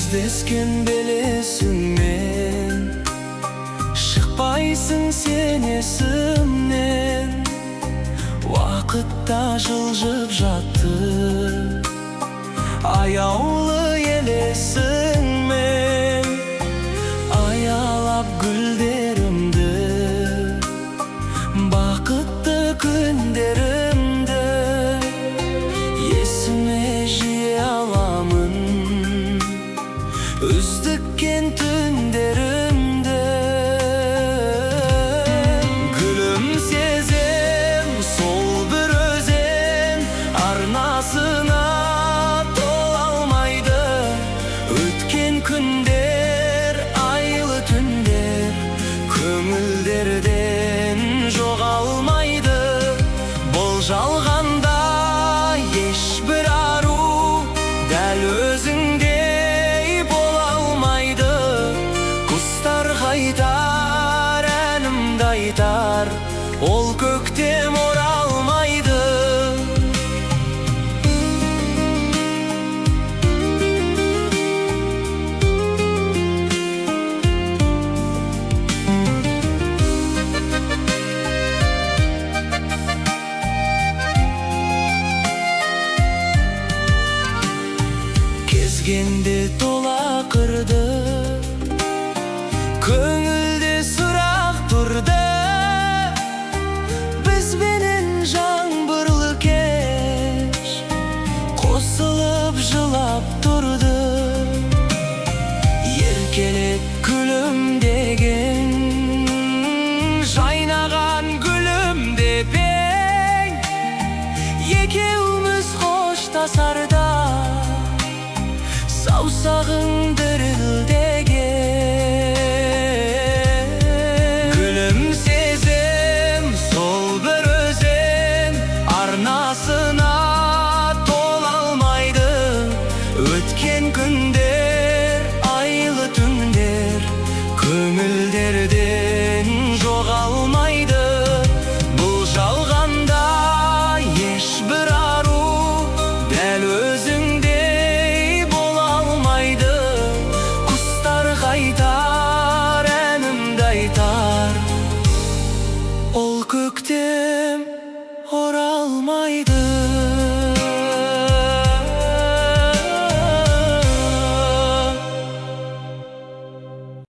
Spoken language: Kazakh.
Жүздескен белесің мен, шықпайсың сен есімнен. Уақытта жылжып жатты аяулы елесіңмен. Аялап гүлдерімді, бақытты күндерімді есіме жиі аламын, үздіккен түндерімді. Гүлім сезем, сол бір өзен арнасына тола алмайды. Өткен күндер, айлы түндер көңілдерден жоғалмайды. Бұл жалғанда ешбір ару дәл өзіңдей бола алмайды. Құстар қайтар, әнімді айтар, ол көктем оралмайды. Кезгенде тола қырды, көңілде сұрақ тұрды. Бізбенен жаңбырлы кеш қосылып жылап тұрды. Еркелет күлімдеген, жайнаған гүлімдеп ең. Екеуміз қоштасарда саусағың дірілдеген. Гүлім сезем, сол бір өзен арнасына тола алмайды. Өткен күндер, айлы түндер көңілдерден жоғалмайды. Бұл жалғанда ешбір ару дәл өзіңдей бола алмайды. Құстар қайтар, әнімді айтар, ол көктем